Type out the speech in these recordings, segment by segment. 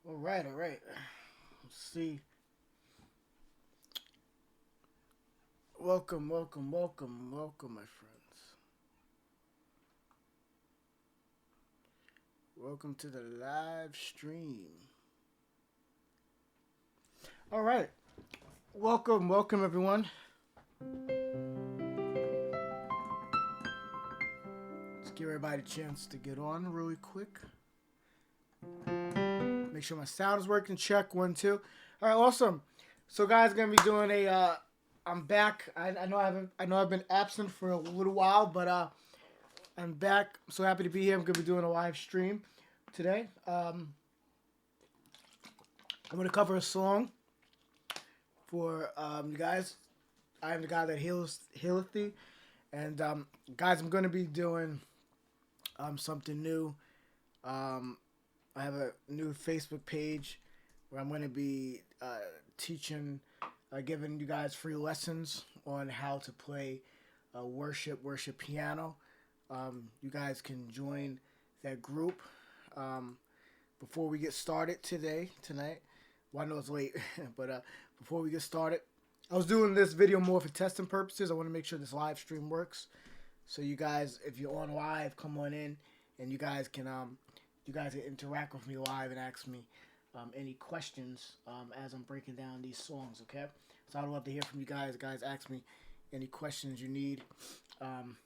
All right. Let's see. Welcome, my friends. Welcome to the live stream. All right. Welcome, everyone. Let's give everybody a chance to get on really quick. Make sure my sound is working. Check 1, 2. All right, awesome. So, guys, gonna be doing a. I'm back. I know I've been absent for a little while, but I'm back. I'm so happy to be here. I'm gonna be doing a live stream today. I'm gonna cover a song for you guys. I am the guy that healeth thee, and guys, I'm gonna be doing something new. I have a new Facebook page where I'm going to be teaching, giving you guys free lessons on how to play worship piano. You guys can join that group. Before we get started tonight, well, I know it's late, but before we get started, I was doing this video more for testing purposes. I want to make sure this live stream works. So you guys, if you're on live, come on in, and you guys can interact with me live and ask me any questions as I'm breaking down these songs, okay? So I'd love to hear from you guys. Guys, ask me any questions you need. I'm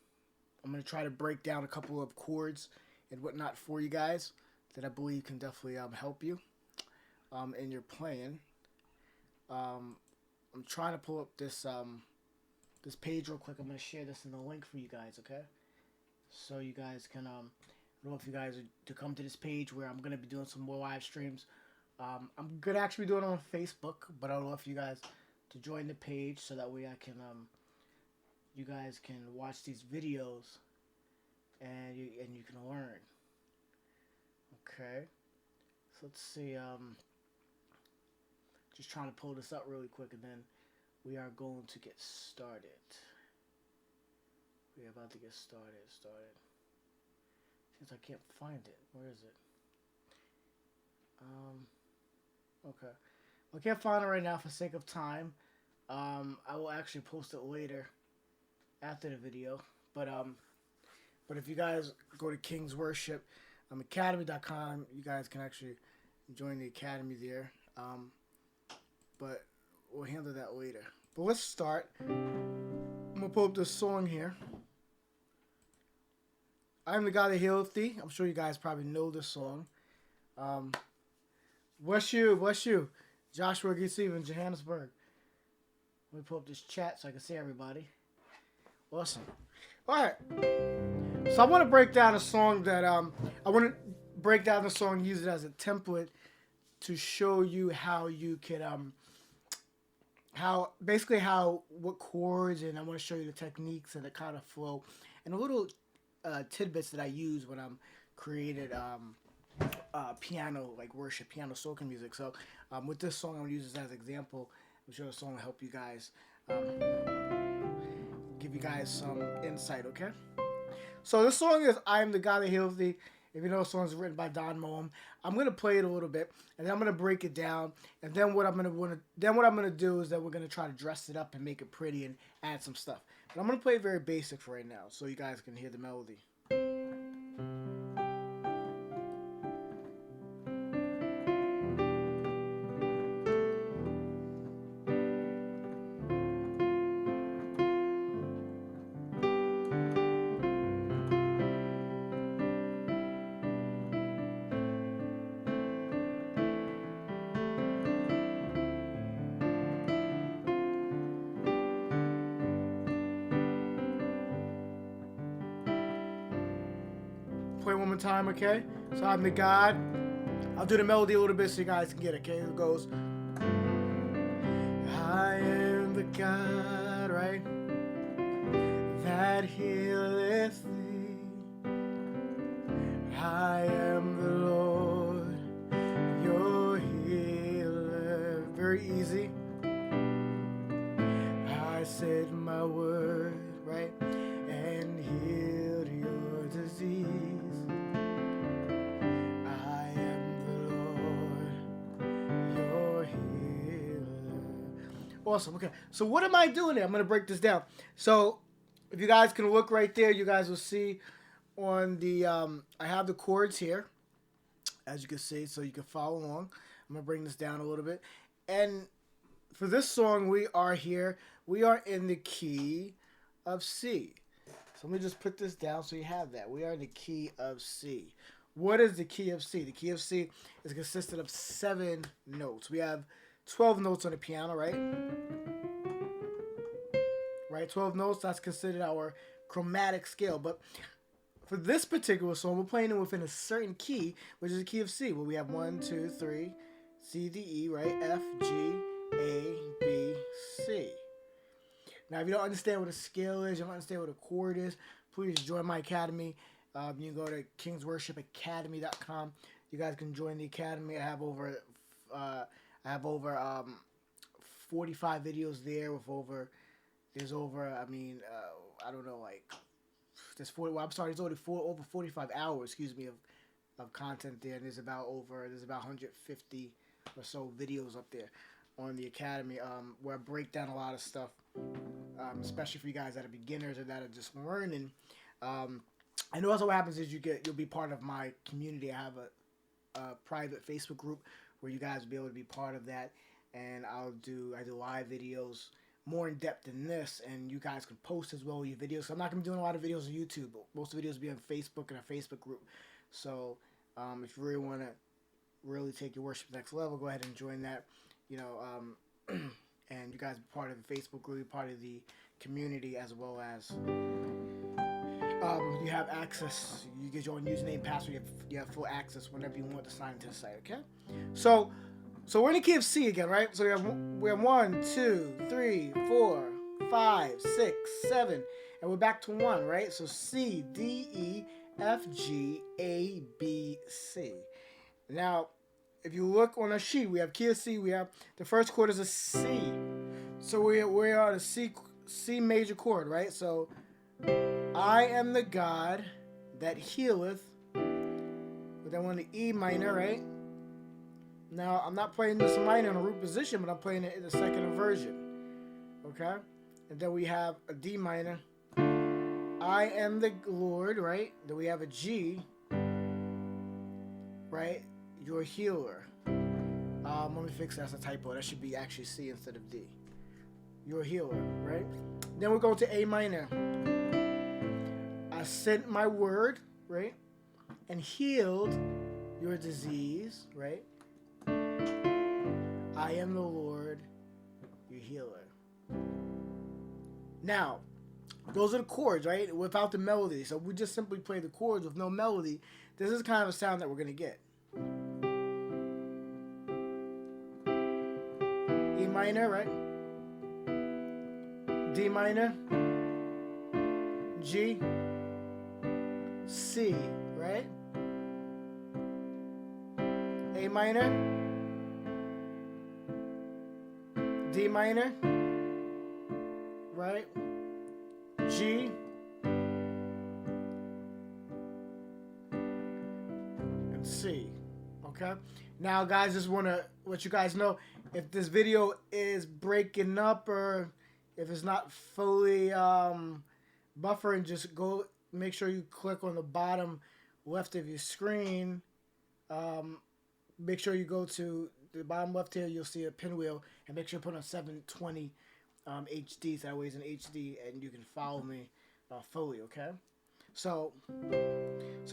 going to try to break down a couple of chords and whatnot for you guys that I believe can definitely help you in your playing. I'm trying to pull up this page real quick. I'm going to share this in the link for you guys, okay? So you guys can... I don't know if you guys are to come to this page where I'm going to be doing some more live streams. I'm going to actually be doing it on Facebook, but I don't know if you guys to join the page so that way I can, you guys can watch these videos and you can learn. Okay. So let's see. Just trying to pull this up really quick and then we are going to get started. We're about to get started. Since I can't find it. Where is it? Okay. I can't find it right now for sake of time. I will actually post it later after the video. But if you guys go to King's Worship, academy.com, you guys can actually join the academy there. But we'll handle that later. But let's start. I'm gonna pull up this song here. I'm the God that healeth thee. I'm sure you guys probably know this song. Bless you. Joshua G. Stevens, Johannesburg. Let me pull up this chat so I can see everybody. Awesome. All right. So I want to break down a song that use it as a template to show you how you can what chords, and I want to show you the techniques and the kind of flow and a little tidbits that I use when I'm created piano, like worship, piano, soaking music. So with this song, I'm going to use this as an example. I'm sure the song will help you guys, give you guys some insight, okay? So this song is I Am the God That Healeth Thee. If you know, the song is written by Don Moen. I'm going to play it a little bit, and then I'm going to break it down. And then what I'm going to do is that we're going to try to dress it up and make it pretty and add some stuff. But I'm going to play it very basic for right now so you guys can hear the melody. Play one more time, okay? So I'm the God. I'll do the melody a little bit so you guys can get it, okay? It goes, I am the God, right? That healeth thee. I am the Lord, your healer. Very easy. I I sent my word, right, and healed your disease. I am the Lord, your healer. Awesome. Okay, so what am I doing here? I'm gonna break this down. So if you guys can look right there, you guys will see on the I have the chords here, as you can see, so you can follow along. I'm gonna bring this down a little bit, and for this song, we are here. We are in the key of C. So let me just put this down so you have that. We are in the key of C. What is the key of C? The key of C is consisted of 7 notes. We have 12 notes on the piano, right? Right, 12 notes. That's considered our chromatic scale. But for this particular song, we're playing it within a certain key, which is the key of C, where we have 1, 2, 3, C, D, E, right? F, G, A, B, C. Now, if you don't understand what a scale is, you don't understand what a chord is, please join my academy. You can go to kingsworshipacademy.com. You guys can join the academy. I have over 45 videos there with over. There's over. I mean, I don't know, like there's 40. Well, I'm sorry. There's only over 45 hours. Excuse me, of content there. And there's about 150 or so videos up there on the academy, where I break down a lot of stuff, especially for you guys that are beginners or that are just learning. And also what happens is you'll be part of my community. I have a private Facebook group where you guys will be able to be part of that, and I do live videos more in depth than this, and you guys can post as well your videos. So I'm not gonna be doing a lot of videos on YouTube, but most of the videos will be on Facebook and a Facebook group. So if you really want to really take your worship next level, go ahead and join that. You know, and you guys are part of the Facebook group, part of the community, as well as you have access. You get your own username, password. You have full access whenever you want to sign into the site. Okay, so we're in the key of C again, right? So we have 1, 2, 3, 4, 5, 6, 7, and we're back to 1, right? So C, D, E, F, G, A, B, C. Now, if you look on a sheet, we have key of C. We have the first chord is a C. So we are the C major chord, right? So I am the God that healeth. But then we're in the E minor, right? Now I'm not playing this minor in a root position, but I'm playing it in the second inversion. Okay? And then we have a D minor. I am the Lord, right? Then we have a G, right? Your healer. Let me fix that. That's a typo. That should be actually C instead of D. Your healer, right? Then we're going to A minor. I sent my word, right? And healed your disease, right? I am the Lord, your healer. Now, those are the chords, right? Without the melody. So we just simply play the chords with no melody. This is kind of a sound that we're going to get. E minor, right? D minor, G, C, right? A minor, D minor, right? G, and C. Okay? Now, guys, just want to let you guys know, if this video is breaking up or if it's not fully buffering, just go make sure you click on the bottom left of your screen. Make sure you go to the bottom left here. You'll see a pinwheel, and make sure you put on 720 HD, so that way it's in HD, and you can follow me fully. Okay. So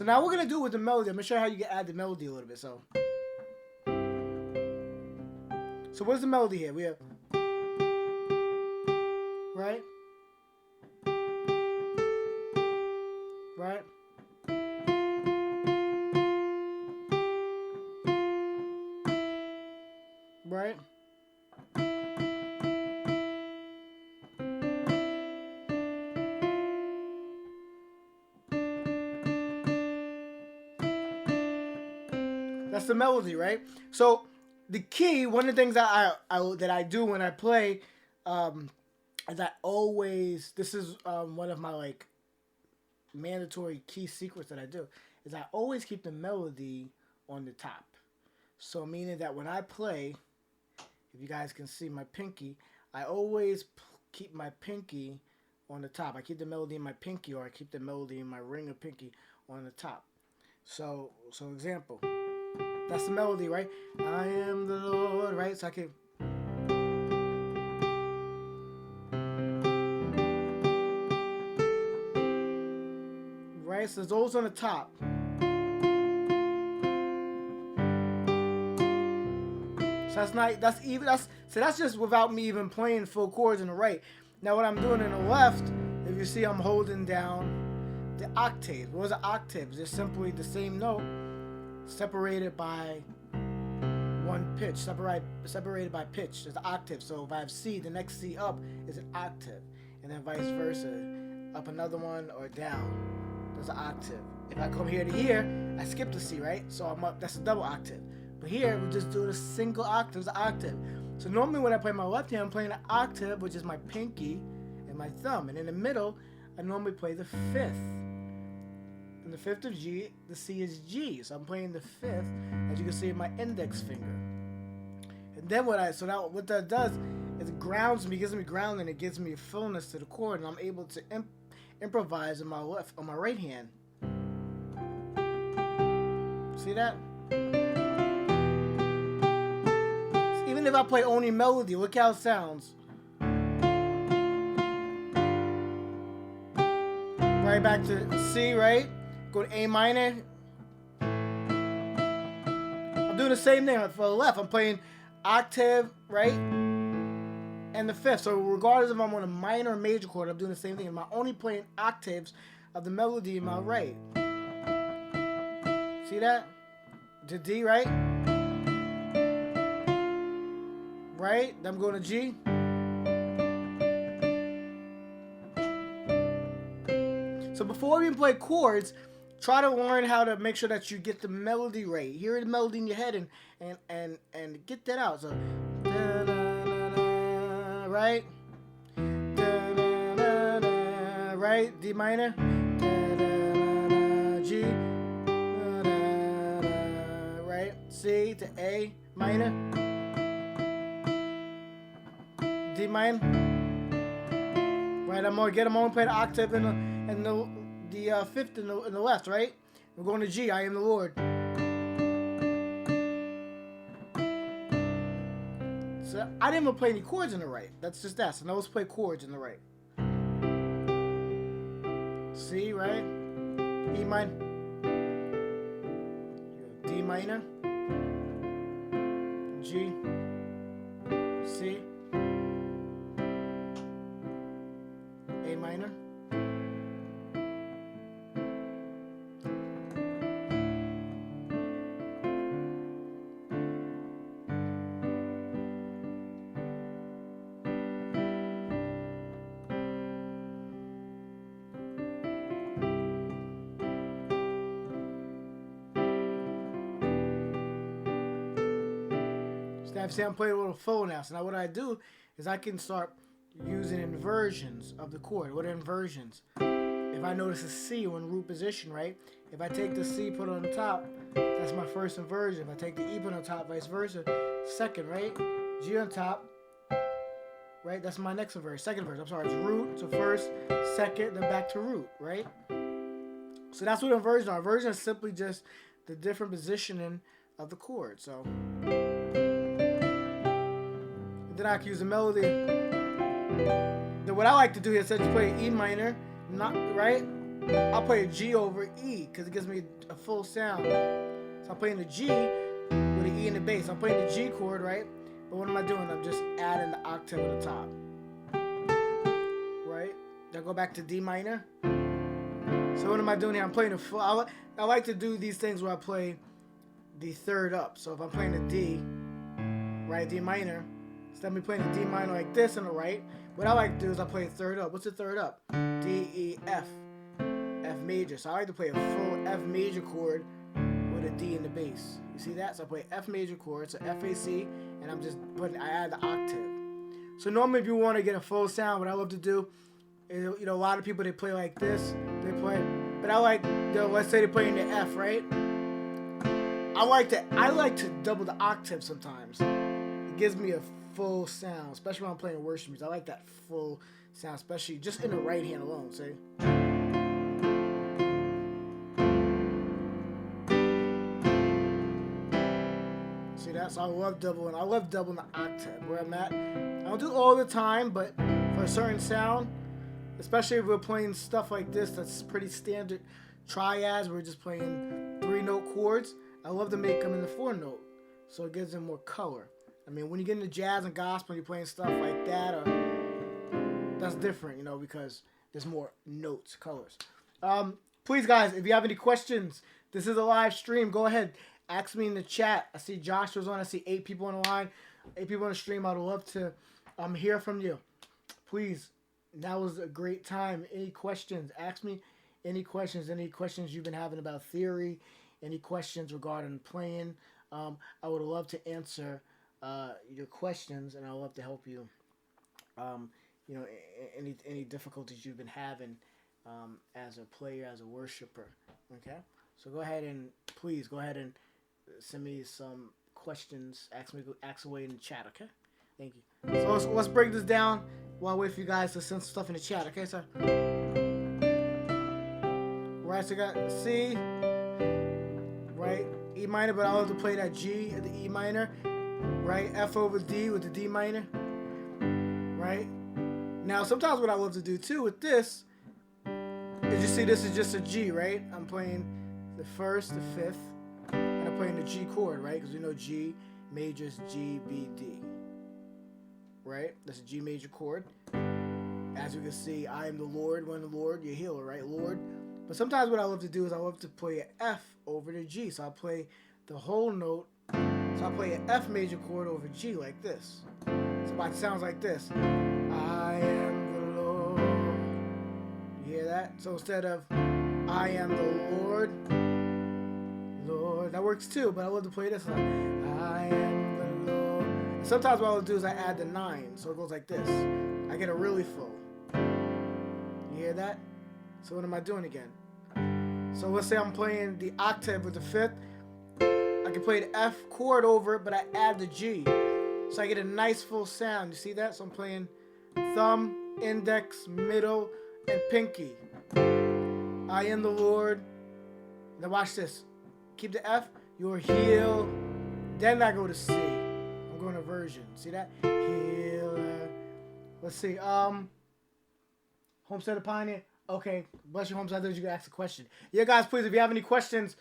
now we're gonna do it with the melody. I'm gonna show you how you can add the melody a little bit. So what's the melody here? We have, right? Right? Right? That's the melody, right? So the key, one of the things that I do when I play is I always, this is one of my like mandatory key secrets that I do, is I always keep the melody on the top. So meaning that when I play, if you guys can see my pinky, I always keep my pinky on the top. I keep the melody in my pinky, or I keep the melody in my ring of pinky on the top. So example, that's the melody, right? I am the Lord, right? So I can, right? So those on the top. So that's not, that's even, that's, so that's just without me even playing full chords in the right. Now what I'm doing in the left, if you see, I'm holding down the octave. What is an octave? It's just simply the same note separated by one pitch, separated by pitch. There's an octave. So if I have C, the next C up is an octave, and then vice versa, up another one or down. There's an octave. If I come here to here, I skip the C, right? So I'm up. That's a double octave. But here we're just doing a single octave. It's an octave. So normally when I play my left hand, I'm playing an octave, which is my pinky and my thumb, and in the middle, I normally play the fifth. In the fifth of G, the C is G. So I'm playing the fifth, as you can see in my index finger. And then what that does is it grounds me, gives me ground, and it gives me a fullness to the chord, and I'm able to improvise on my right hand. See that? So even if I play only melody, look how it sounds. Right back to C, right? Go to A minor. I'm doing the same thing for the left. I'm playing octave, right? And the fifth. So regardless if I'm on a minor or major chord, I'm doing the same thing. I'm only playing octaves of the melody in my right. See that? To D, right? Right? Then I'm going to G. So before you even play chords, try to learn how to make sure that you get the melody right. Hear the melody in your head and get that out. So, da, da, da, da, right? Da, da, da, da, right? D minor. Da, da, da, da, G. Da, da, da, right? C to A minor. D minor. Right? I'm gonna play the octave and the fifth in the left, right? We're going to G. I am the Lord. So I didn't even play any chords in the right. That's just that. So now let's play chords in the right. C, right? E minor. D minor. G. C. A minor. See, I'm playing a little full now. So now what I do is I can start using inversions of the chord. What are inversions? If I notice a C or in root position, right? If I take the C, put it on the top, that's my first inversion. If I take the E, put it on top, vice versa, second, right? G on top, right? That's my next inversion. Second verse. I'm sorry, it's root. So first, second, then back to root, right? So that's what inversions are. Inversion is simply just the different positioning of the chord. So then I can use a melody. Then what I like to do is just play E minor, not right. I'll play a G over E because it gives me a full sound. So I'm playing the G with the E in the bass. I'm playing the G chord, right? But what am I doing? I'm just adding the octave on the top, right? Then I go back to D minor. So what am I doing here? I'm playing a full. I like to do these things where I play the third up. So if I'm playing a D, right, D minor. Instead of me playing a D minor like this on the right, what I like to do is I play a third up. What's the third up? D, E, F. F major. So I like to play a full F major chord with a D in the bass. You see that? So I play F major chord, so F, A, C, and I add the octave. So normally if you want to get a full sound, what I love to do is, you know, a lot of people, they play like this. They play, but I like, you know, let's say they're playing the F, right? I like to double the octave sometimes. It gives me a full sound, especially when I'm playing worship music. I like that full sound, especially just in the right hand alone, see? See that? So I love doubling the octave where I'm at. I don't do it all the time, but for a certain sound, especially if we're playing stuff like this that's pretty standard triads, we're just playing 3-note chords, I love to make them in the 4-note, so it gives them more color. I mean, when you get into jazz and gospel, you're playing stuff like that, that's different, you know, because there's more notes, colors. Please, guys, if you have any questions, this is a live stream. Go ahead, ask me in the chat. I see Joshua's on. I see 8 people on the line, 8 people on the stream. I'd love to hear from you. Please, now was a great time. Any questions? Ask me any questions. Any questions you've been having about theory? Any questions regarding playing? I would love to answer your questions, and I'd love to help you. You know, any difficulties you've been having as a player, as a worshiper. Okay, so please go ahead and send me some questions. Ask away in the chat. Okay, thank you. So let's break this down while I wait for you guys to send stuff in the chat. Okay, sir. Right, so I got C. Right, E minor, but I love to play that G at the E minor. Right, F over D with the D minor. Right. Now, sometimes what I love to do too with this is, you see, this is just a G, right? I'm playing the first, the fifth, and I'm playing the G chord, right? Because we know G major is G, B, D, right? That's a G major chord. As you can see, I am the Lord, when the Lord, your healer, right? Lord. But sometimes what I love to do is I love to play an F over the G. So I play the whole note. So I play an F major chord over G like this. So it sounds like this. I am the Lord. You hear that? So instead of I am the Lord, Lord, that works too, but I love to play this like I am the Lord. And sometimes what I'll do is I add the 9, so it goes like this. I get it really full. You hear that? So what am I doing again? So let's say I'm playing the octave with the 5th. I can play the F chord over it, but I add the G. So I get a nice full sound. You see that? So I'm playing thumb, index, middle, and pinky. I am the Lord. Now watch this. Keep the F. You're healed. Then I go to C. I'm going to version. See that? Healer. Let's see. Homestead of Pioneer. Okay. Bless you, Homestead. I thought you could ask a question. Yeah, guys, please, if you have any questions,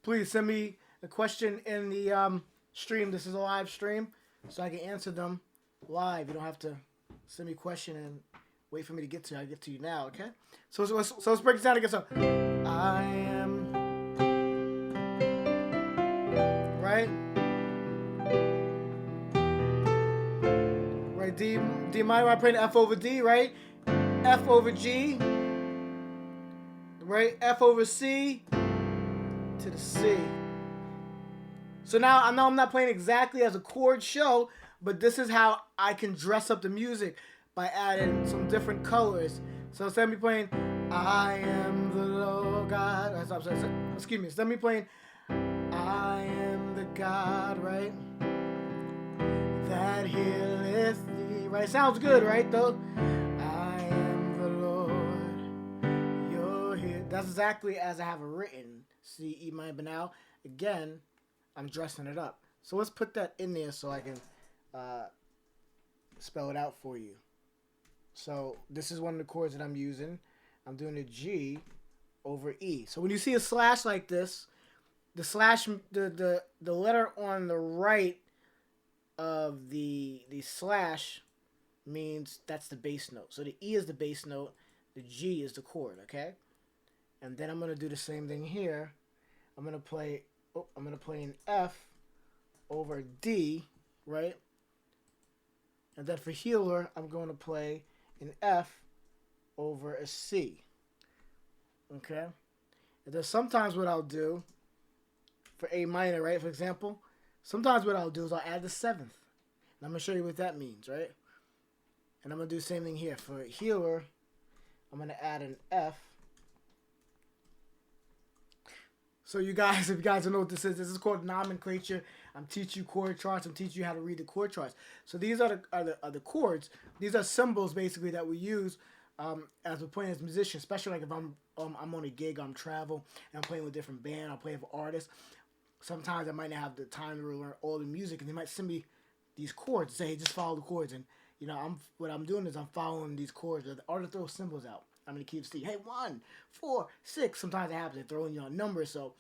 please send me a question in the stream. This is a live stream, so I can answer them live. You don't have to send me a question and wait for me to get to you. I get to you now, okay? So let's break this down again. So I am, right? Right, D minor, I play the F over D, right? F over G, right? F over C to the C. So now I know I'm not playing exactly as a chord show, but this is how I can dress up the music by adding some different colors. So instead of me playing I am the Lord God, excuse me, instead of me playing I am the God, right? That healeth thee, right? Sounds good, right? Though I am the Lord, you're here. That's exactly as I have it written. C, E minor, but now again, I'm dressing it up. So let's put that in there so I can spell it out for you. So this is one of the chords that I'm using. I'm doing a G over E. So when you see a slash like this, the slash, the letter on the right of the slash means that's the bass note. So the E is the bass note, the G is the chord, okay? And then I'm going to do the same thing here. I'm going to play an F over D, right? And then for healer, I'm going to play an F over a C. Okay? And then sometimes what I'll do for A minor, right? For example, sometimes what I'll do is I'll add the 7th. And I'm going to show you what that means, right? And I'm going to do the same thing here. For healer, I'm going to add an F. So you guys, if you guys don't know what this is called nomenclature. I'm teaching you chord charts. I'm teaching you how to read the chord charts. So these are the chords. These are symbols basically that we use as we're playing as musicians, especially like if I'm on a gig, I'm travel, and I'm playing with different band, I'm playing for artists. Sometimes I might not have the time to learn all the music, and they might send me these chords, say, hey, just follow the chords. And you know, what I'm doing is I'm following these chords. The artist throws symbols out. I'm gonna keep seeing, hey, 1, 4, 6. Sometimes it happens, they're throwing you on numbers. So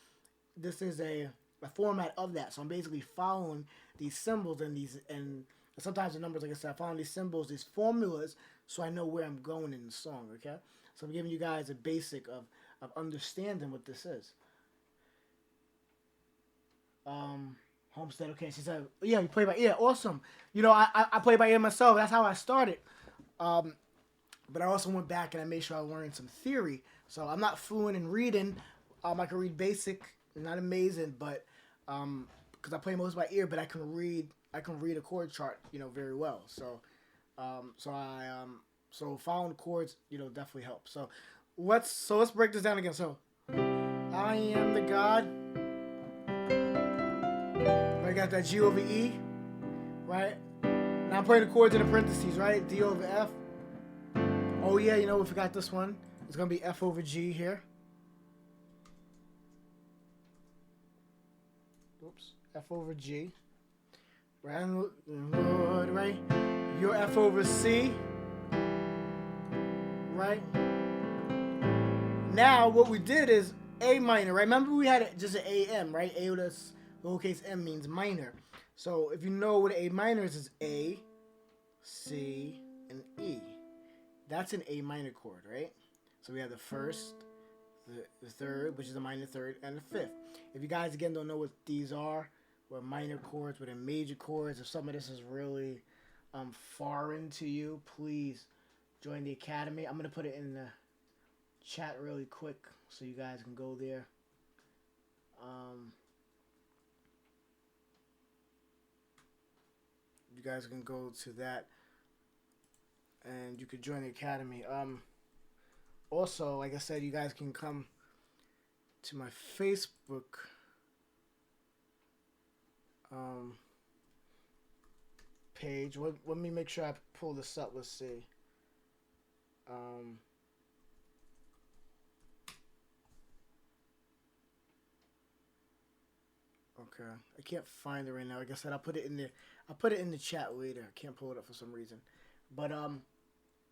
this is a format of that. So I'm basically following these symbols and sometimes the numbers, like I said, I follow these symbols, these formulas, so I know where I'm going in the song, okay? So I'm giving you guys a basic of understanding what this is. Homestead, okay, she said, yeah, you play by ear, awesome. You know, I play by ear myself, that's how I started. But I also went back and I made sure I learned some theory. So I'm not fluent in reading. I can read basic, not amazing, but because I play most by ear, but I can read a chord chart, you know, very well. So so following chords, you know, definitely helps. So let's break this down again. So I am the God. I got that G over E, right? Now I'm playing the chords in the parentheses, right? D over F. Oh yeah, you know, we forgot this one. It's gonna be F over G here. Oops, F over G. Right, Lord, right? Your F over C. Right? Now what we did is A minor, right? Remember we had just an AM, right? A with a lowercase m means minor. So if you know what A minor is A, C, and E. That's an A minor chord, right? So we have the first, the third, which is a minor third, and the fifth. If you guys, again, don't know what these are, what minor chords, what are major chords, if some of this is really foreign to you, please join the academy. I'm going to put it in the chat really quick so you guys can go there. You guys can go to that and you could join the academy. Also, like I said, you guys can come to my Facebook page. Let me make sure I pull this up. Let's see. Okay, I can't find it right now. Like I said, I'll put it in the chat later. I can't pull it up for some reason. But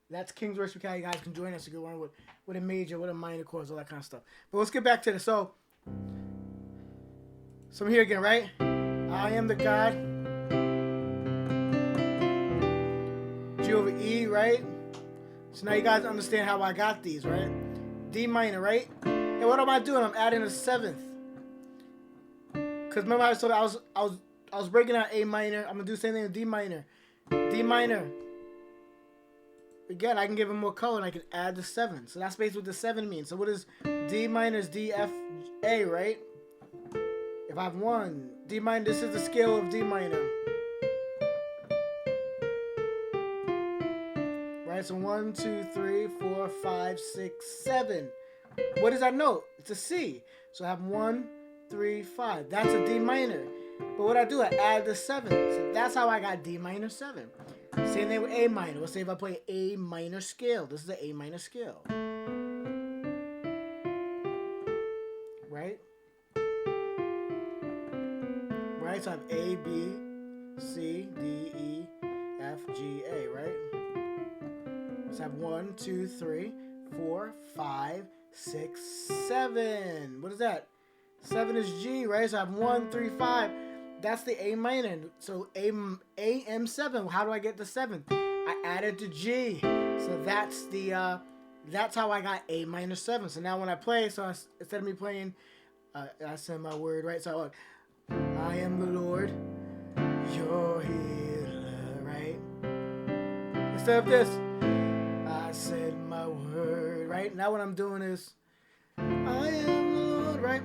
that's King's Worship Academy. You guys can join us to go learn what a major, what a minor chords, all that kind of stuff. But let's get back to this. So I'm here again, right? I am the God. G over E, right? So now you guys understand how I got these, right? D minor, right? And what am I doing? I'm adding a seventh. Because remember I told you I was breaking out A minor. I'm gonna do the same thing with D minor. D minor. Again, I can give it more color and I can add the 7. So that's basically what the 7 means. So what is D minor is D, F, A, right? If I have 1, D minor, this is the scale of D minor. Right, so 1, 2, 3, 4, 5, 6, 7. What is that note? It's a C. So I have 1, 3, 5. That's a D minor. But what I do, I add the 7. So that's how I got D minor 7. Same thing with A minor. Let's say if I play A minor scale. This is the A minor scale. Right? Right? So I have A, B, C, D, E, F, G, A, right? So I have 1, 2, 3, 4, 5, 6, 7. What is that? 7 is G, right? So I have 1, 3, 5. That's the A minor. So AM7. How do I get the 7th? I added the G. So that's the that's how I got A minor 7. So now when I play, instead of me playing, I send my word, right? So look, I am the Lord, your healer, right? Instead of this, I said my word, right? Now what I'm doing is, I am the Lord, right?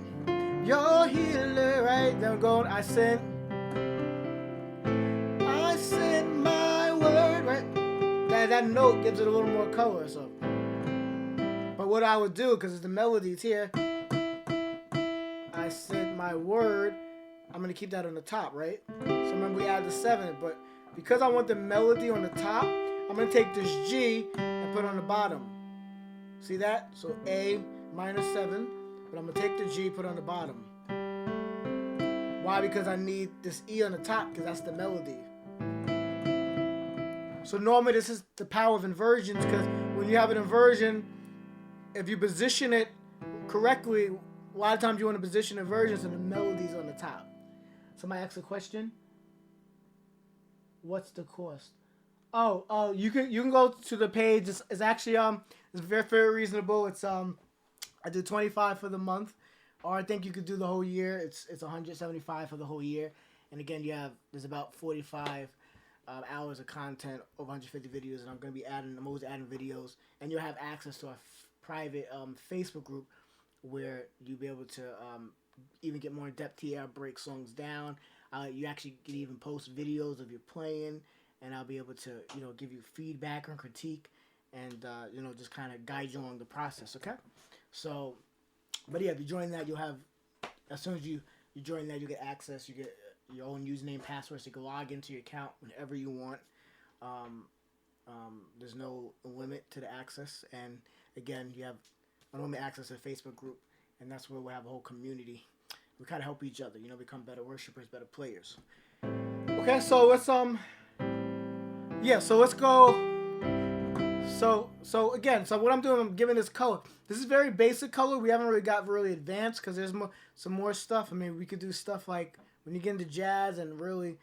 Your healer, right? Then I'm going, I send my word, right? that note gives it a little more color. So, but what I would do, because the melody's here, I said my word. I'm gonna keep that on the top, right? So remember we added the 7, but because I want the melody on the top, I'm gonna take this G and put it on the bottom. See that? So A minor 7, but I'm gonna take the G, put it on the bottom. Why? Because I need this E on the top, because that's the melody. So normally this is the power of inversions, because when you have an inversion, if you position it correctly, a lot of times you want to position inversions and the melody's on the top. Somebody asked a question. What's the cost? Oh, you can go to the page. It's actually it's very reasonable. It's I do $25 for the month, or I think you could do the whole year. It's $175 for the whole year. And again, there's about 45 hours of content, over 150 videos, and I'm always adding videos, and you'll have access to a private Facebook group where you'll be able to even get more in depth here. I'll break songs down. You actually can even post videos of your playing, and I'll be able to give you feedback or critique, and just kind of guide you along the process. Okay, so but yeah, if you join that, you'll have, as soon as you join that, you get access. You get your own username, password, so you can log into your account whenever you want. There's no limit to the access, and again, you have unlimited access to the Facebook group, and that's where we have a whole community. We kind of help each other, become better worshipers, better players. Okay, so let's so let's go. So again, what I'm doing, I'm giving this color. This is very basic color. We haven't really got really advanced, because there's some more stuff. I mean, we could do stuff like when you get into jazz and really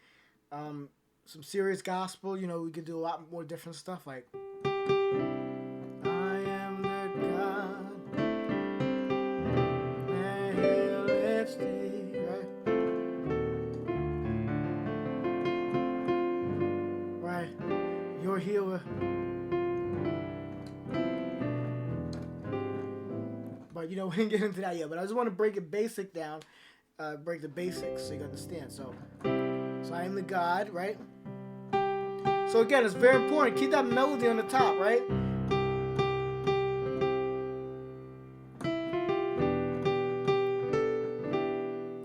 some serious gospel. We could do a lot more different stuff, like I am the God that healeth thee, right? Your healer. But we didn't get into that yet. But I just want to break it basic down, break the basics so you understand. So I am the God, right? So again, it's very important. Keep that melody on the top, right?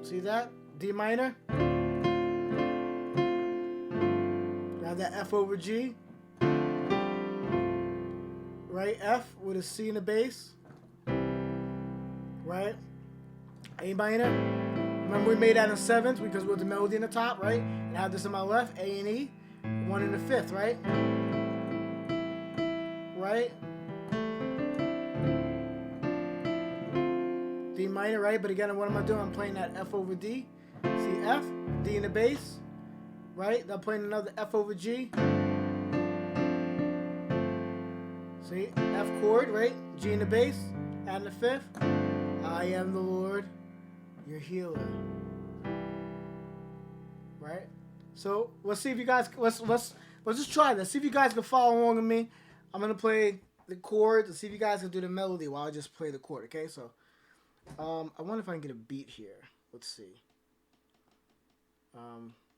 See that? D minor. Grab that F over G. Right? F with a C in the bass. Right? A minor. Remember we made that in 7th because with the melody in the top, right? And I have this in my left, A and E. 1 in the 5th, right? Right? D minor, right? But again, what am I doing? I'm playing that F over D. See F, D in the bass, right? Then I'm playing another F over G. See F chord, right? G in the bass, add in the 5th. I am the Lord, your healer. Right? So let's see if you guys let's just try this. See if you guys can follow along with me. I'm gonna play the chords and see if you guys can do the melody while I just play the chord. Okay, so I wonder if I can get a beat here. Let's see. I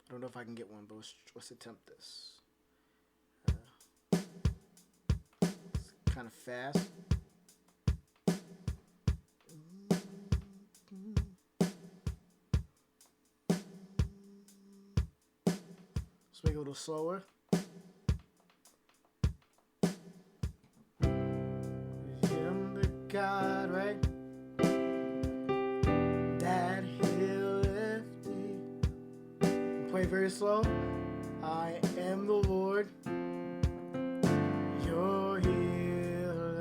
don't know if I can get one, but let's attempt this. It's kind of fast. Let's make it a little slower. I am the God, right? That healeth thee. Play very slow. I am the Lord, your healer.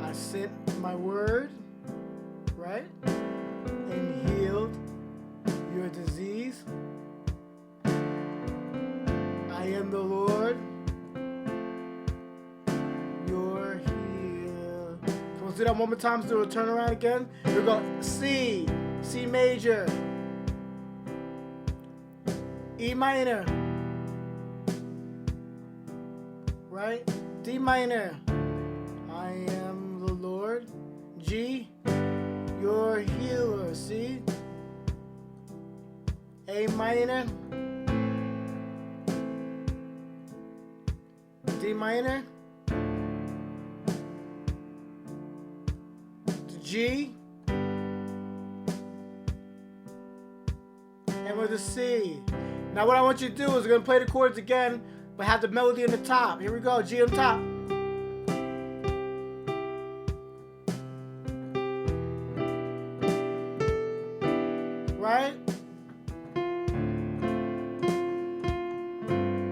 I sent my word, right? And healed your disease. I am the Lord, your healer. So let's do that one more time. Let's do a turnaround again. We're going C major, E minor, right? D minor, I am the Lord, G, your healer, C, A minor, D minor to G, and with a C. Now what I want you to do is we're going to play the chords again, but have the melody on the top. Here we go, G on top. Right?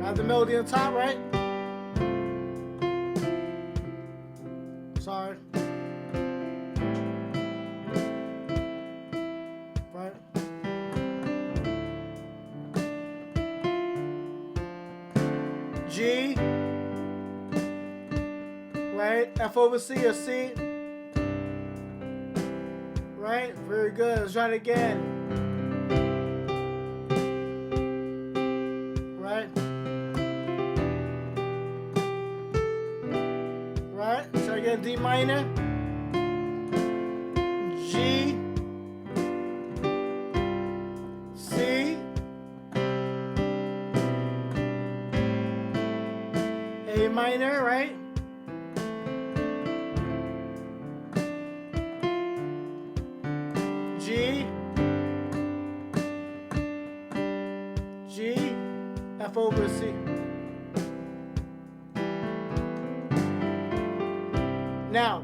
Have the melody on the top, right? Sorry. Right? G, right? F over C or C, right? Very good. Let's try it again. Right? Right? Let's try again. D minor, G, C, A minor, right? G, G, F over C. Now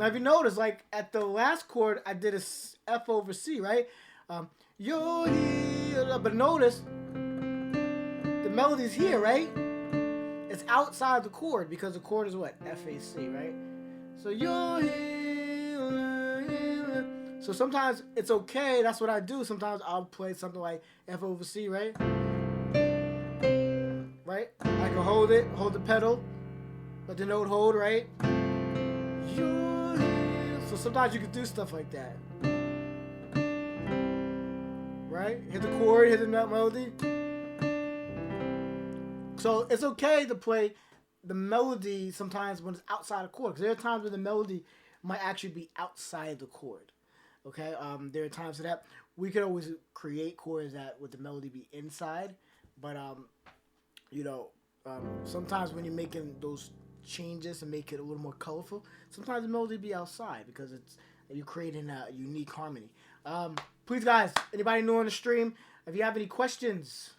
if you notice, like at the last chord, I did a F over C, right? You're here, but notice the melody's here, right? It's outside the chord because the chord is what? F-A-C, right? So you're here. So sometimes it's okay. That's what I do. Sometimes I'll play something like F over C, right? Right? I can hold it, hold the pedal, let the note hold, right? You're here. So sometimes you can do stuff like that. Right? Hit the chord, hit the melody. So it's okay to play the melody sometimes when it's outside a chord, because there are times when the melody might actually be outside the chord. Okay, there are times for that. We can always create chords that with the melody be inside, but sometimes when you're making those changes and make it a little more colorful, sometimes the melody be outside because you're creating a unique harmony. Please, guys, anybody new on the stream, if you have any questions,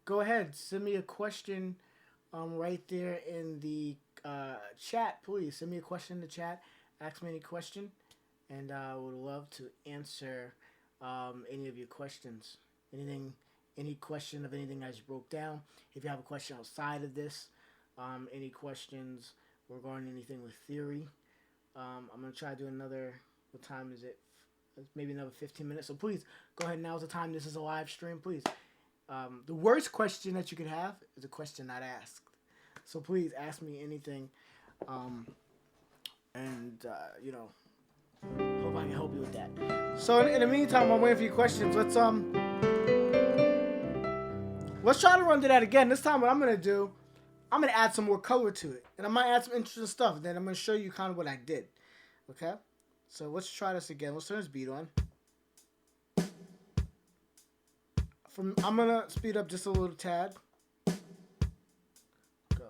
go ahead, send me a question right there in the chat. Please send me a question in the chat. Ask me any question, and I would love to answer any of your questions. Any question of anything I just broke down. If you have a question outside of this, any questions regarding anything with theory, I'm going to try to do another, what time is it? Maybe another 15 minutes. So please, go ahead. Now's the time. This is a live stream. Please. The worst question that you could have is a question not asked. So please ask me anything. Hope I can help you with that. So in the meantime, I'm waiting for your questions. Let's try to run to that again. This time what I'm going to do, I'm going to add some more color to it. And I might add some interesting stuff. Then I'm going to show you kind of what I did. Okay? So let's try this again. Let's turn this beat on. I'm going to speed up just a little tad. Go.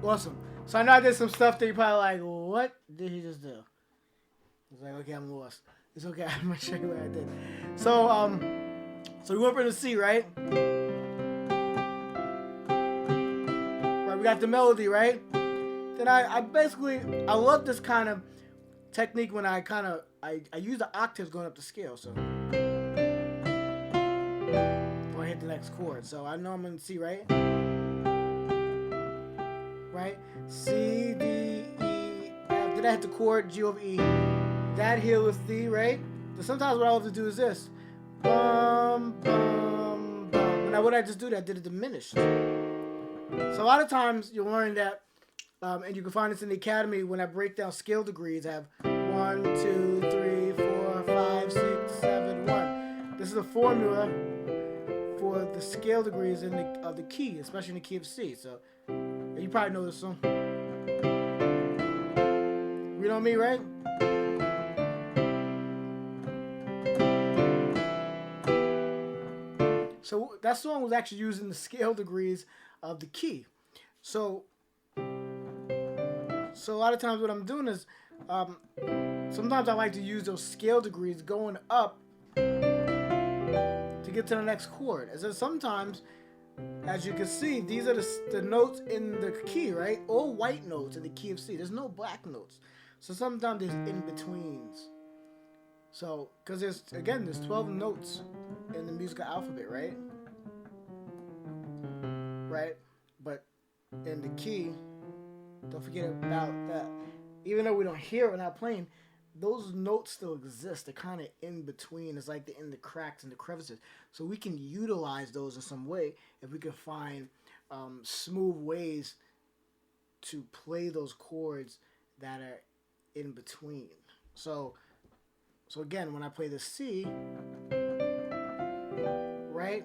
Awesome. So I know I did some stuff that you're probably like, what did he just do? It's like, okay, I'm lost. It's okay. I'm gonna show you what I did. So so we went for the C, right? Right, we got the melody, right? Then I basically I love this kind of technique when I use the octaves going up the scale. So before I hit the next chord, so I know I'm in C, right? Right? C, D, E, F. Then I hit the chord G over E. That Healeth D, right? So sometimes what I love to do is this. Bum, bum, bum. Now what I just do, I did it diminished. So a lot of times you'll learn that, and you can find this in the academy when I break down scale degrees. I have 1, 2, 3, 4, 5, 6, 7, 1. This is a formula for the scale degrees in of the key, especially in the key of C. So you probably know this song. You know me, right? So that song was actually using the scale degrees of the key. So a lot of times what I'm doing is, sometimes I like to use those scale degrees going up to get to the next chord. And so sometimes, as you can see, these are the notes in the key, right? All white notes in the key of C. There's no black notes. So sometimes there's in-betweens. So, because there's 12 notes in the musical alphabet, right? Right? But in the key, don't forget about that. Even though we don't hear it when I'm playing, those notes still exist. They're kind of in between. It's like they're in the cracks and the crevices. So we can utilize those in some way if we can find smooth ways to play those chords that are in between. So again, when I play the C, right?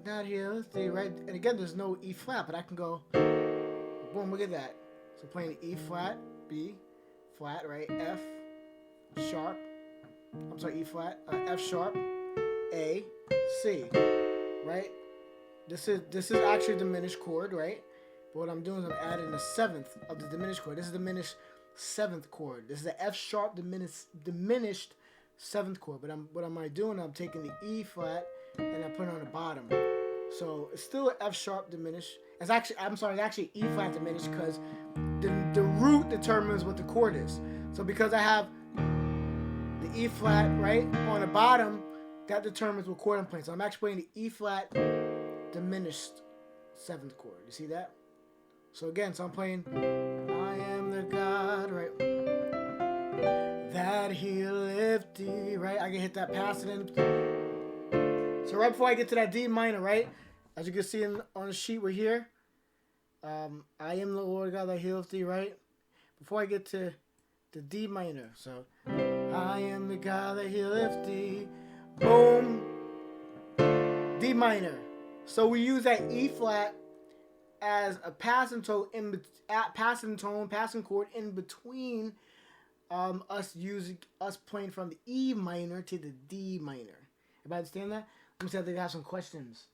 Not here, let's see, right? And again, there's no E flat, but I can go, boom, look at that. So playing E flat, B flat, right? F sharp, I'm sorry, E flat, F sharp, A, C, right? This is actually a diminished chord, right? But what I'm doing is I'm adding the seventh of the diminished chord. This is the diminished seventh chord. This is the F sharp diminished seventh chord. But what am I doing? I'm taking the E flat and I put it on the bottom. So it's still an F sharp diminished. It's actually E flat diminished because the root determines what the chord is. So because I have the E flat right on the bottom, that determines what chord I'm playing. So I'm actually playing the E flat diminished seventh chord. You see that? So again, so I'm playing I am the God, right? That Healeth thee, right? I can hit that passing. So right before I get to that D minor, right? As you can see on the sheet, we're here. I am the Lord God that healeth thee, right? Before I get to the D minor, so I am the God that healeth thee. Boom. D minor. So we use that E flat as a passing chord in between us playing from the E minor to the D minor. Everybody understand that? Let me see if they have some questions.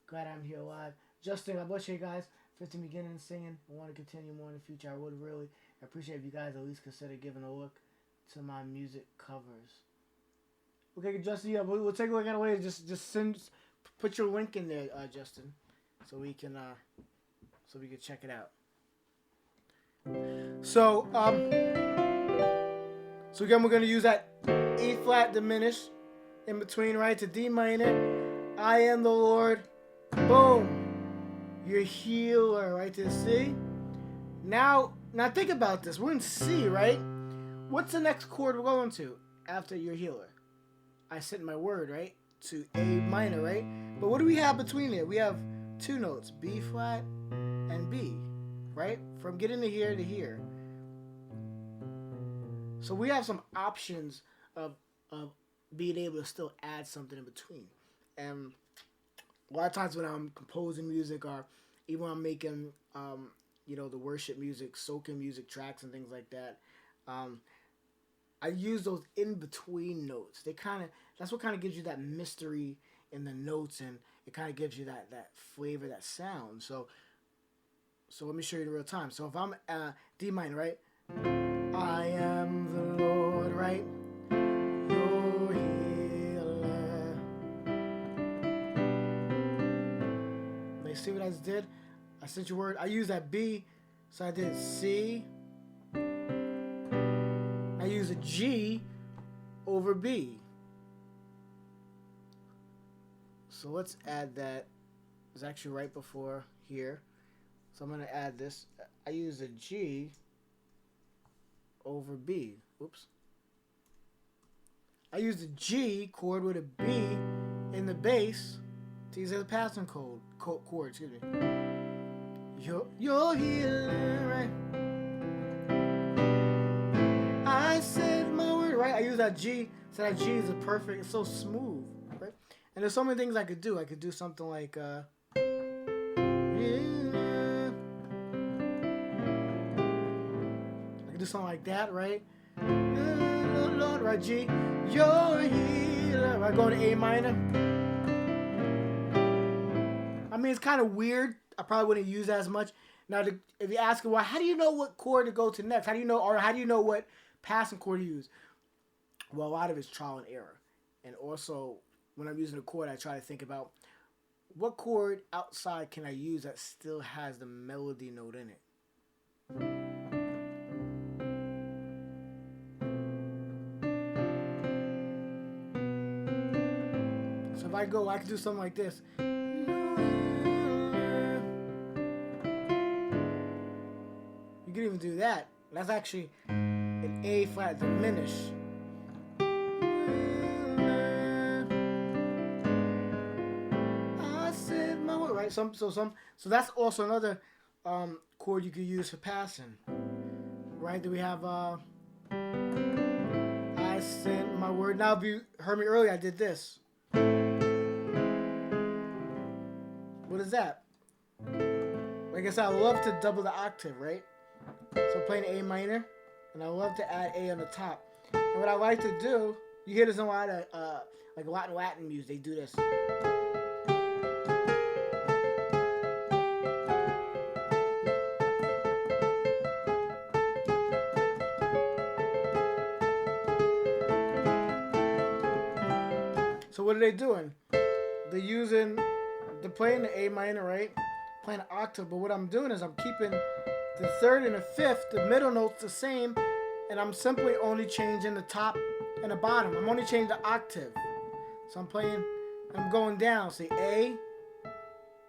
Glad I'm here live. Justin, God bless you guys. 15 beginning singing. I want to continue more in the future. I would really appreciate if you guys at least consider giving a look to my music covers. Okay, Justin, yeah, we'll take a look at it later. Just put your link in there, Justin, so we can check it out. So again, we're gonna use that E flat diminished in between, right, to D minor. I am the Lord. Boom. Your healer, right, to C. Now think about this. We're in C, right? What's the next chord we're going to after your healer? I sent my word, right, to A minor, right? But what do we have between there? We have two notes, B flat and B, right? From getting to here to here. So we have some options of being able to still add something in between. And a lot of times when I'm composing music or even when I'm making, the worship music, soaking music tracks and things like that, I use those in-between notes. That's what kind of gives you that mystery in the notes, and it kind of gives you that flavor, that sound. So let me show you in real time. So if I'm D minor, right? I am the Lord, right? see what I just did? I sent you word. I used that B, so I did C. I use a G over B. So let's add that. It's actually right before here. So I'm going to add this. I use a G over B. Oops. I use a G chord with a B in the bass to use as a passing chord. Excuse me. You're here, right? I said my word, right? I use that G. So that G is a perfect. It's so smooth, right? And there's so many things I could do. I could do something like, yeah. I could do something like that, right? Lord, right? G. You're here, right? Going to A minor. I mean, it's kind of weird. I probably wouldn't use that as much. Now, if you ask, well, how do you know what chord to go to next? How do you know, or how do you know what passing chord to use? Well, a lot of it's trial and error. And also, when I'm using a chord, I try to think about what chord outside can I use that still has the melody note in it. So if I go, I can do something like this. You can even do that. That's actually an A flat diminished. I said my word, right? So that's also another chord you could use for passing. Right? Do we have I sent my word. Now if you heard me earlier, I did this. What is that? Like I said, I love to double the octave, right? So I'm playing A minor, and I love to add A on the top. And what I like to do, you hear this in a lot of like Latin music, they do this. So what are they doing? They're playing the A minor, right? Playing an octave, but what I'm doing is I'm keeping the third and the fifth, the middle notes the same, and I'm simply only changing the top and the bottom. I'm only changing the octave. So I'm going down. See A,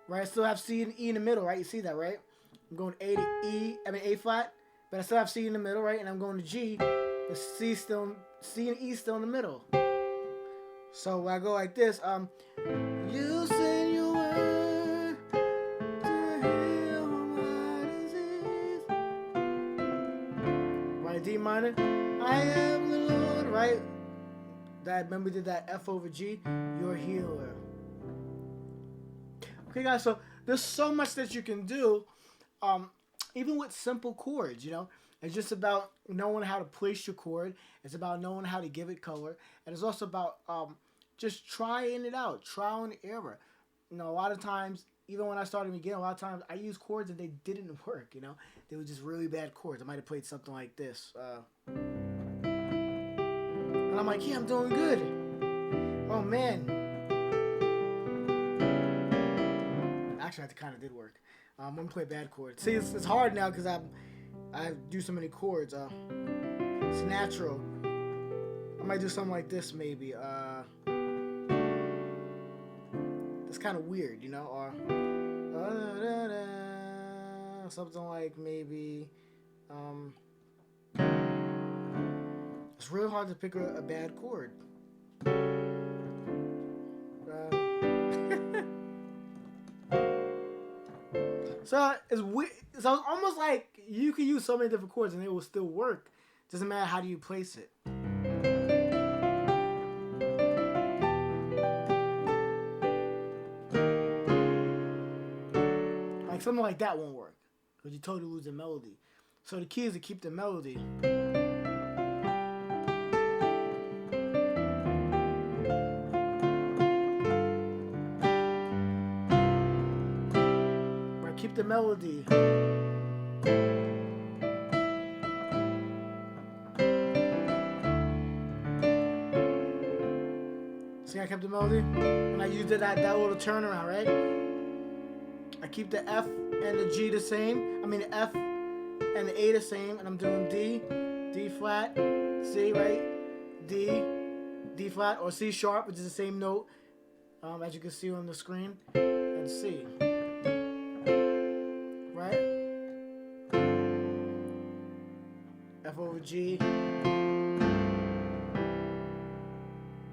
right? I still have C and E in the middle, right? You see that, right? I'm going A to E, A flat, but I still have C in the middle, right? And I'm going to G, but C and E still in the middle. So I go like this. You send your word to heal my disease. Right, D minor. I am the Lord, right? Remember we did that F over G. Your healer. Okay, guys. So there's so much that you can do, even with simple chords. You know, it's just about knowing how to place your chord. It's about knowing how to give it color, and it's also about just trying it out, trial and error. You know, a lot of times, even when I started again, a lot of times I used chords and they didn't work. You know, they were just really bad chords. I might have played something like this, and I'm like, yeah, I'm doing good. Oh man. Actually, that kind of did work. I'm gonna play bad chords. See, it's hard now because I do so many chords. It's natural. I might do something like this maybe. It's kind of weird, you know, or something like maybe. It's really hard to pick a bad chord. So it's weird. So it's almost like you can use so many different chords and it will still work. Doesn't matter how do you place it. Like something like that won't work because you totally lose the melody. So the key is to keep the melody. Right, keep the melody. See, I kept the melody and I used that little turnaround, right? I keep the F and the G the same. I mean the F and the A the same, and I'm doing D, D flat, C, right? D, D flat, or C sharp, which is the same note, as you can see on the screen, and C, right? F over G,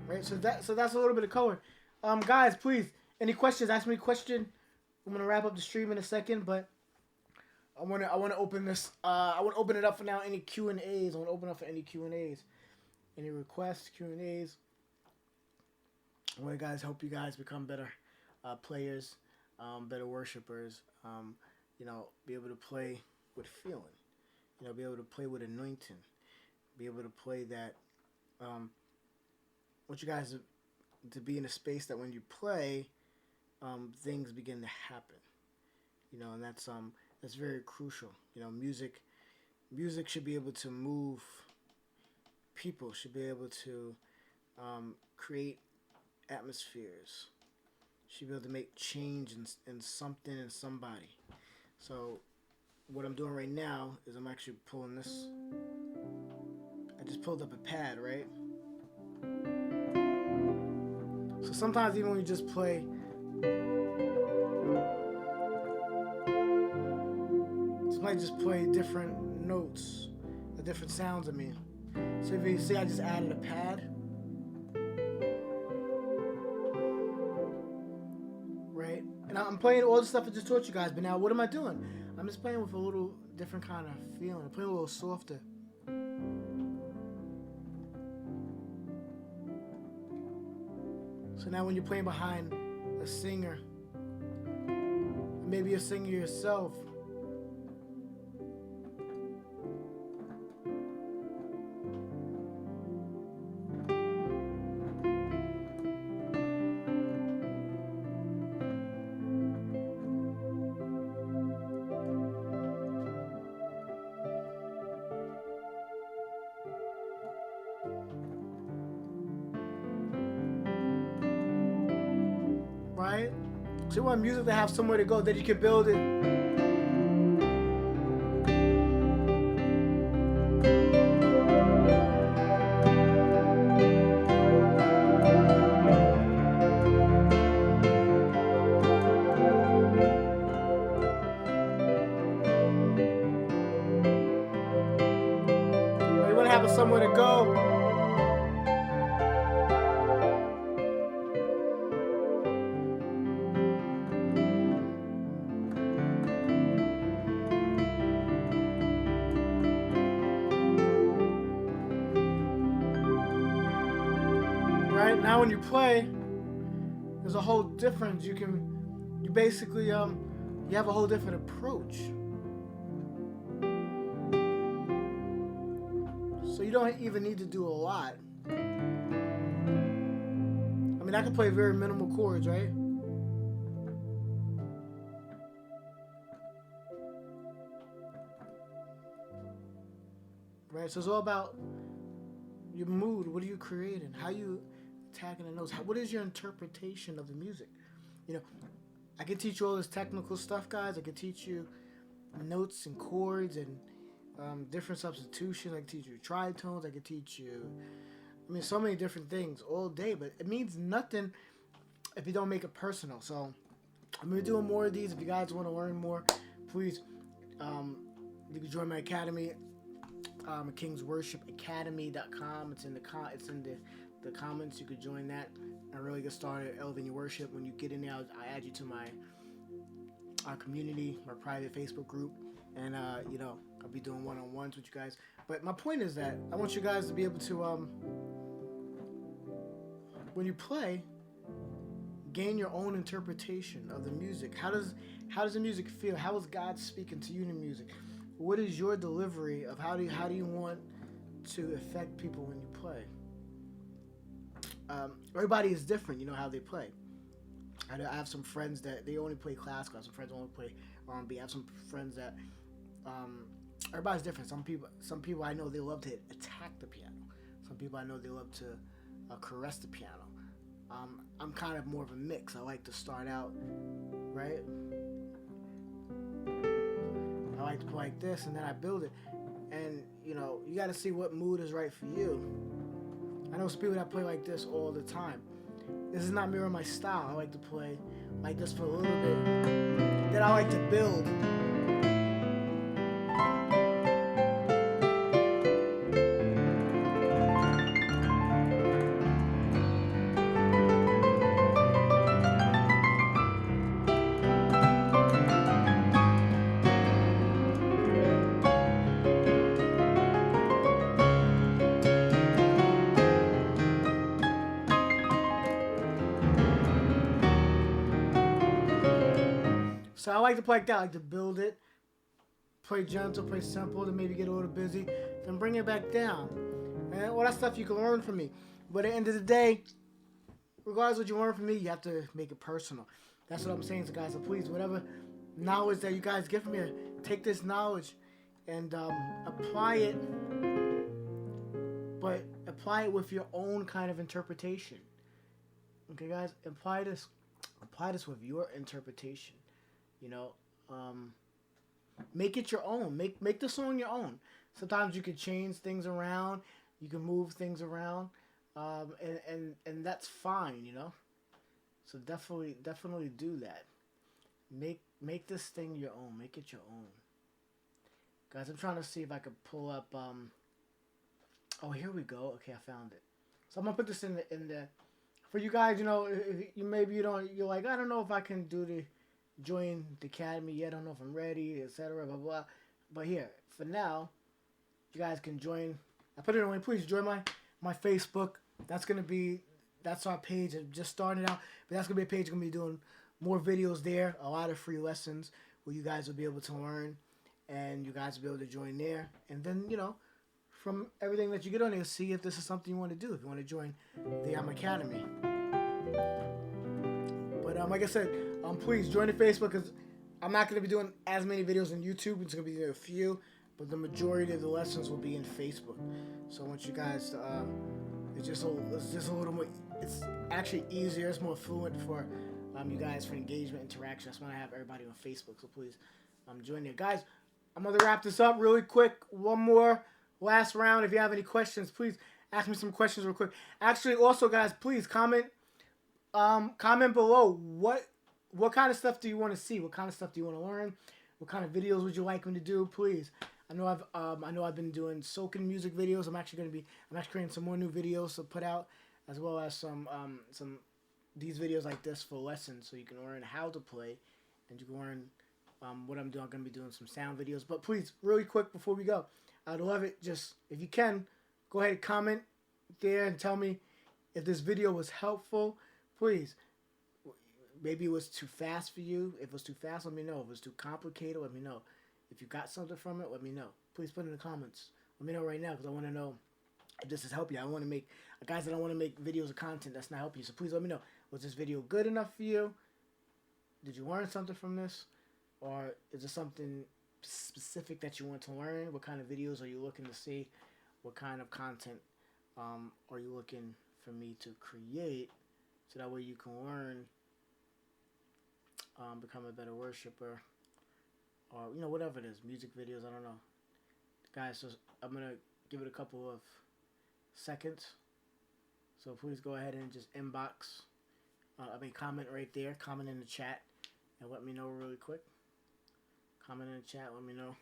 right? So that's a little bit of color. Guys, please, any questions? Ask me a question. I'm gonna wrap up the stream in a second, but I wanna open this. I wanna open it up for now. Any Q&As? I wanna open up for any Q&As, any requests, Q&As. I want to guys help you guys become better players, better worshipers. Be able to play with feeling. Be able to play with anointing. Be able to play that. Want you guys to be in a space that when you play, things begin to happen. And that's very crucial. Music should be able to move people. Should be able to create atmospheres. Should be able to make change in something and somebody. So what I'm doing right now is I'm actually pulling this. I just pulled up a pad, right? So sometimes even when you just play, somebody just play different notes, different sounds. So if you see, I just added a pad, right? And I'm playing all the stuff I just taught you guys. But now, what am I doing? I'm just playing with a little different kind of feeling. I'm playing a little softer. So now when you're playing behind a singer, maybe you're singing yourself, right? So you want music to have somewhere to go, that you can build it. You want to have somewhere to go. Right now, when you play, there's a whole difference. You basically you have a whole different approach. So you don't even need to do a lot. I can play very minimal chords, right? Right. So it's all about your mood. What are you creating? How you attacking the notes? What is your interpretation of the music? I can teach you all this technical stuff, guys. I can teach you notes and chords and different substitutions. I can teach you tritones. I can teach you, so many different things all day. But it means nothing if you don't make it personal. So I'm gonna be doing more of these. If you guys want to learn more, please, you can join my academy. KingsWorshipAcademy.com. It's in the comments. You could join that and really get started elevating your worship. When you get in there, I add you to my community, my private Facebook group, and I'll be doing one-on-ones with you guys. But my point is that I want you guys to be able to, when you play, gain your own interpretation of the music. How does the music feel? How is God speaking to you in the music? What is your delivery of how do you want to affect people when you play? Everybody is different, how they play. I have some friends that they only play classical. I have some friends that only play R&B. I have some friends that everybody's different. Some people I know they love to attack the piano. Some people I know they love to caress the piano. I'm kind of more of a mix. I like to start out, right? I like to play like this, and then I build it. And you know, you got to see what mood is right for you. I know some people that play like this all the time. This is not mirroring my style. I like to play like this for a little bit. Then I like to build. So I like to play like that. I like to build it, play gentle, play simple, then maybe get a little busy, then bring it back down. And all that stuff you can learn from me. But at the end of the day, regardless of what you learn from me, you have to make it personal. That's what I'm saying to guys. So please, whatever knowledge that you guys get from me, take this knowledge and apply it, but apply it with your own kind of interpretation. Okay, guys, apply this with your interpretation. You know, make it your own. Make the song your own. Sometimes you can change things around. You can move things around, and that's fine. You know, so definitely do that. Make this thing your own. Make it your own, guys. I'm trying to see if I could pull up. Oh, here we go. Okay, I found it. So I'm gonna put this in the for you guys. You know, if you maybe you're like, I don't know if I can join the academy yet. I don't know if I'm ready, etc. Blah blah. But here, for now, you guys can join. I put it in. Please join my Facebook. That's our page. I'm just starting out, but that's gonna be a page. Gonna be doing more videos there. A lot of free lessons where you guys will be able to learn, and you guys will be able to join there. And then from everything that you get on there, see if this is something you want to do. If you want to join the Academy. But like I said, please join the Facebook because I'm not going to be doing as many videos on YouTube. It's going to be a few, but the majority of the lessons will be in Facebook. So I want you guys to, it's just a little more, it's actually easier, it's more fluent for you guys for engagement, interaction. That's why I have everybody on Facebook. So please join there. Guys, I'm going to wrap this up really quick. One more last round. If you have any questions, please ask me some questions real quick. Actually, also, guys, please comment below what kind of stuff do you want to see? What kind of stuff do you want to learn? What kind of videos would you like me to do? Please. I know I've been doing soaking music videos. I'm actually creating some more new videos to put out, as well as some these videos like this for lessons, so you can learn how to play, and you can learn what I'm doing. I'm gonna be doing some sound videos. But please, really quick before we go, I'd love it. Just if you can, go ahead and comment there and tell me if this video was helpful. Please. Maybe it was too fast for you. If it was too fast, let me know. If it was too complicated, let me know. If you got something from it, let me know. Please put it in the comments. Let me know right now because I want to know if this is helping you. I want to make, guys, I don't want to make videos of content that's not helping you. So please let me know. Was this video good enough for you? Did you learn something from this? Or is there something specific that you want to learn? What kind of videos are you looking to see? What kind of content are you looking for me to create so that way you can learn, become a better worshiper, or whatever it is, music videos, I don't know. Guys, so I'm gonna give it a couple of seconds, so please go ahead and just inbox, comment right there, comment in the chat, and let me know really quick. Comment in the chat, let me know.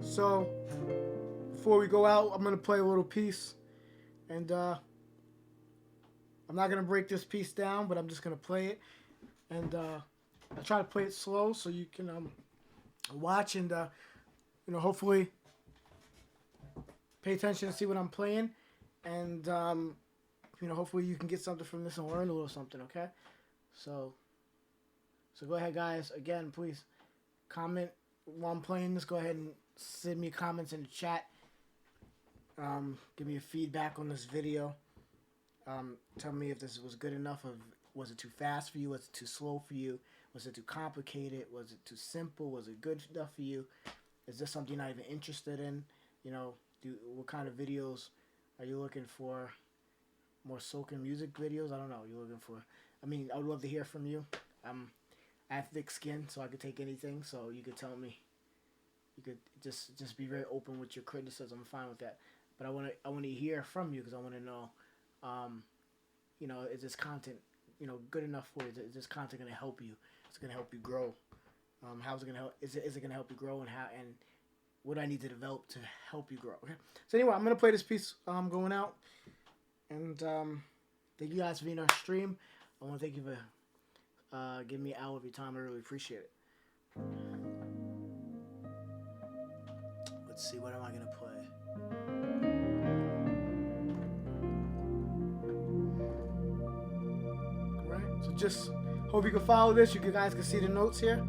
So before we go out, I'm gonna play a little piece, and I'm not going to break this piece down, but I'm just going to play it. And I try to play it slow so you can watch and, hopefully pay attention and see what I'm playing. And, hopefully you can get something from this and learn a little something, okay? So go ahead, guys. Again, please comment while I'm playing this. Go ahead and send me comments in the chat. Give me a feedback on this video. Tell me if this was good enough. Was it too fast for you? Was it too slow for you? Was it too complicated? Was it too simple? Was it good enough for you? Is this something you're not even interested in? What kind of videos are you looking for? More soaking music videos? I don't know. You're looking for. I would love to hear from you. I have thick skin, so I could take anything. So you could tell me. You could just be very open with your criticism. I'm fine with that. But I want to hear from you because I want to know, you know, is this content, you know, good enough for you? Is this content going to help you? It's going to help you grow. How's it going to help? Is it going to help you grow, and how, and what do I need to develop to help you grow? Okay. So anyway, I'm going to play this piece going out, and thank you guys for being on stream. I want to thank you for giving me an hour of your time. I really appreciate it. Let's see, what am I going to play? Alright, so just hope you can follow this. You guys can see the notes here.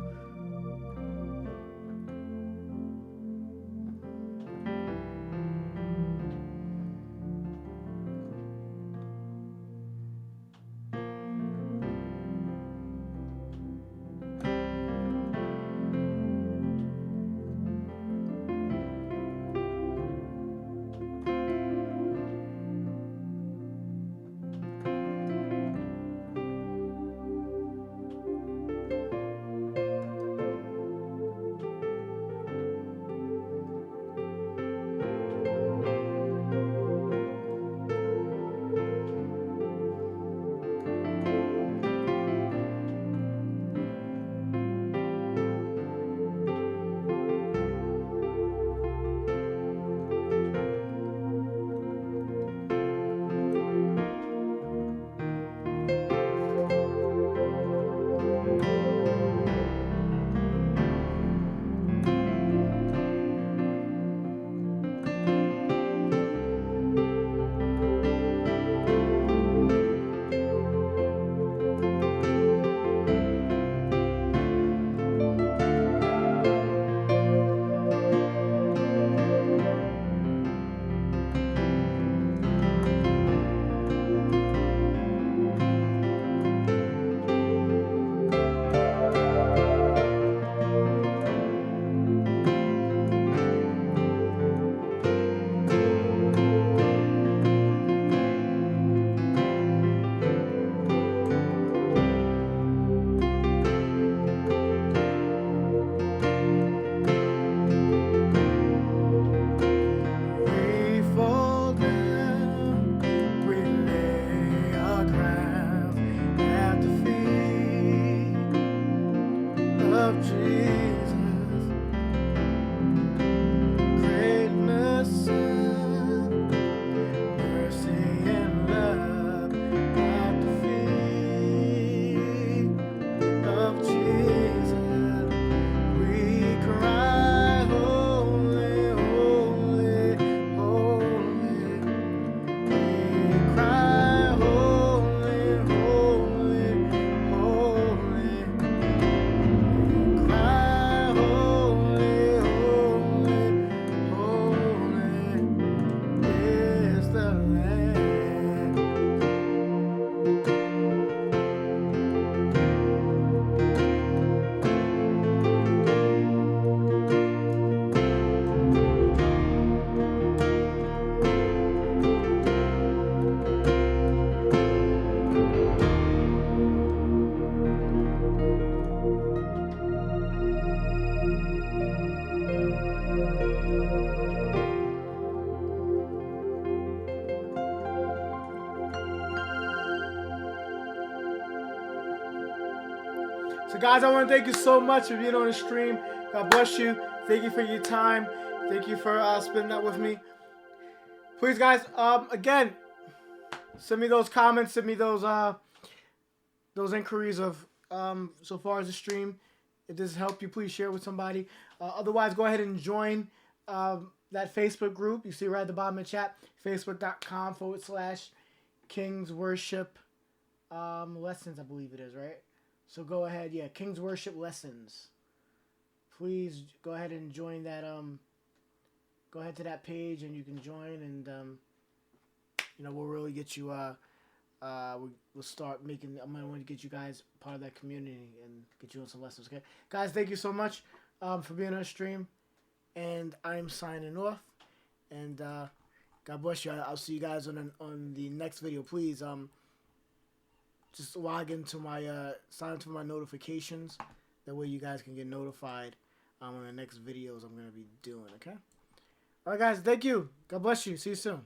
So guys, I want to thank you so much for being on the stream. God bless you. Thank you for your time. Thank you for spending that with me. Please, guys, again, send me those comments. Send me those inquiries of so far as the stream. If this helped you, please share it with somebody. Otherwise, go ahead and join that Facebook group. You see right at the bottom of the chat, facebook.com/King's Worship Lessons, I believe it is, right? So go ahead, yeah, King's Worship Lessons. Please go ahead and join that. Go ahead to that page and you can join, and you know, we'll really get you. We'll start making. I'm gonna want to get you guys part of that community and get you on some lessons. Okay, guys, thank you so much for being on the stream, and I'm signing off. And God bless you. I'll see you guys on the next video. Please just log into my sign into my notifications. That way you guys can get notified on the next videos I'm gonna be doing. Okay. All right, guys. Thank you. God bless you. See you soon.